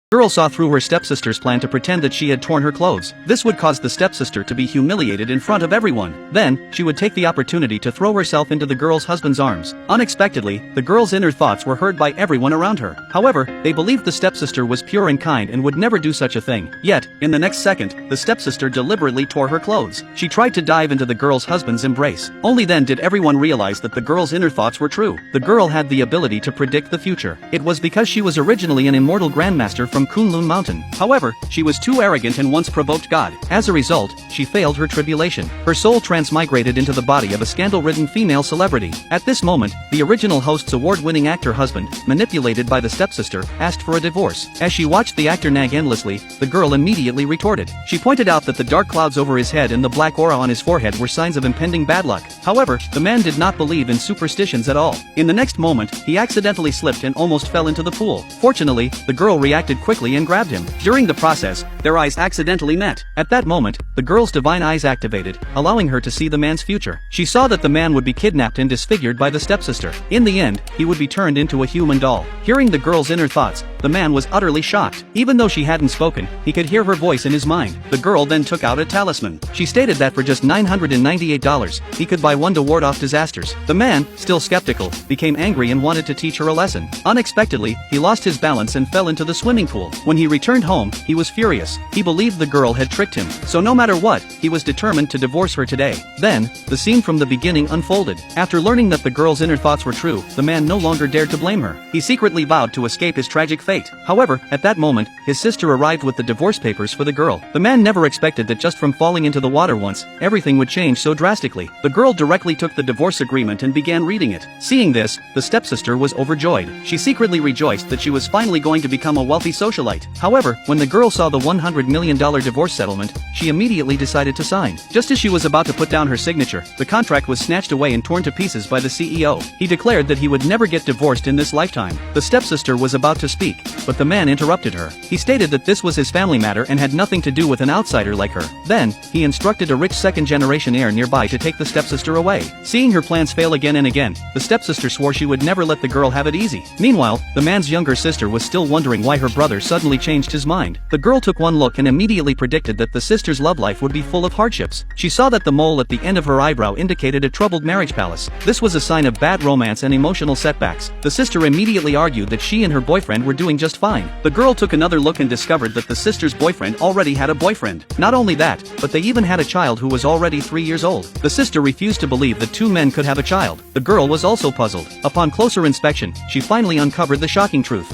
Girl saw through her stepsister's plan to pretend that she had torn her clothes. This would cause the stepsister to be humiliated in front of everyone. Then, she would take the opportunity to throw herself into the girl's husband's arms. Unexpectedly, the girl's inner thoughts were heard by everyone around her. However, they believed the stepsister was pure and kind and would never do such a thing. Yet, in the next second, the stepsister deliberately tore her clothes. She tried to dive into the girl's husband's embrace. Only then did everyone realize that the girl's inner thoughts were true. The girl had the ability to predict the future. It was because she was originally an immortal grandmaster from Kunlun Mountain. However, she was too arrogant and once provoked God. As a result, she failed her tribulation. Her soul transmigrated into the body of a scandal-ridden female celebrity. At this moment, the original host's award-winning actor husband, manipulated by the stepsister, asked for a divorce. As she watched the actor nag endlessly, the girl immediately retorted. She pointed out that the dark clouds over his head and the black aura on his forehead were signs of impending bad luck. However, the man did not believe in superstitions at all. In the next moment, he accidentally slipped and almost fell into the pool. Fortunately, the girl reacted quickly and grabbed him. During the process, their eyes accidentally met. At that moment, the girl's divine eyes activated, allowing her to see the man's future. She saw that the man would be kidnapped and disfigured by the stepsister. In the end, he would be turned into a human doll. Hearing the girl's inner thoughts, the man was utterly shocked. Even though she hadn't spoken, he could hear her voice in his mind. The girl then took out a talisman. She stated that for just $998, he could buy one to ward off disasters. The man, still skeptical, became angry and wanted to teach her a lesson. Unexpectedly, he lost his balance and fell into the swimming pool. When he returned home, he was furious. He believed the girl had tricked him. So no matter what, he was determined to divorce her today. Then, the scene from the beginning unfolded. After learning that the girl's inner thoughts were true, the man no longer dared to blame her. He secretly vowed to escape his tragic fate. However, at that moment, his sister arrived with the divorce papers for the girl. The man never expected that just from falling into the water once, everything would change so drastically. The girl directly took the divorce agreement and began reading it. Seeing this, the stepsister was overjoyed. She secretly rejoiced that she was finally going to become a wealthy socialite. However, when the girl saw the $100 million divorce settlement, she immediately decided to sign. Just as she was about to put down her signature, the contract was snatched away and torn to pieces by the CEO. He declared that he would never get divorced in this lifetime. The stepsister was about to speak, but the man interrupted her. He stated that this was his family matter and had nothing to do with an outsider like her. Then, he instructed a rich second-generation heir nearby to take the stepsister away. Seeing her plans fail again and again, the stepsister swore she would never let the girl have it easy. Meanwhile, the man's younger sister was still wondering why her brother suddenly changed his mind. The girl took one look and immediately predicted that the sister's love life would be full of hardships. She saw that the mole at the end of her eyebrow indicated a troubled marriage palace. This was a sign of bad romance and emotional setbacks. The sister immediately argued that she and her boyfriend were doing just fine. The girl took another look and discovered that the sister's boyfriend already had a boyfriend. Not only that, but they even had a child who was already 3 years old. The sister refused to believe that two men could have a child. The girl was also puzzled. Upon closer inspection, she finally uncovered the shocking truth.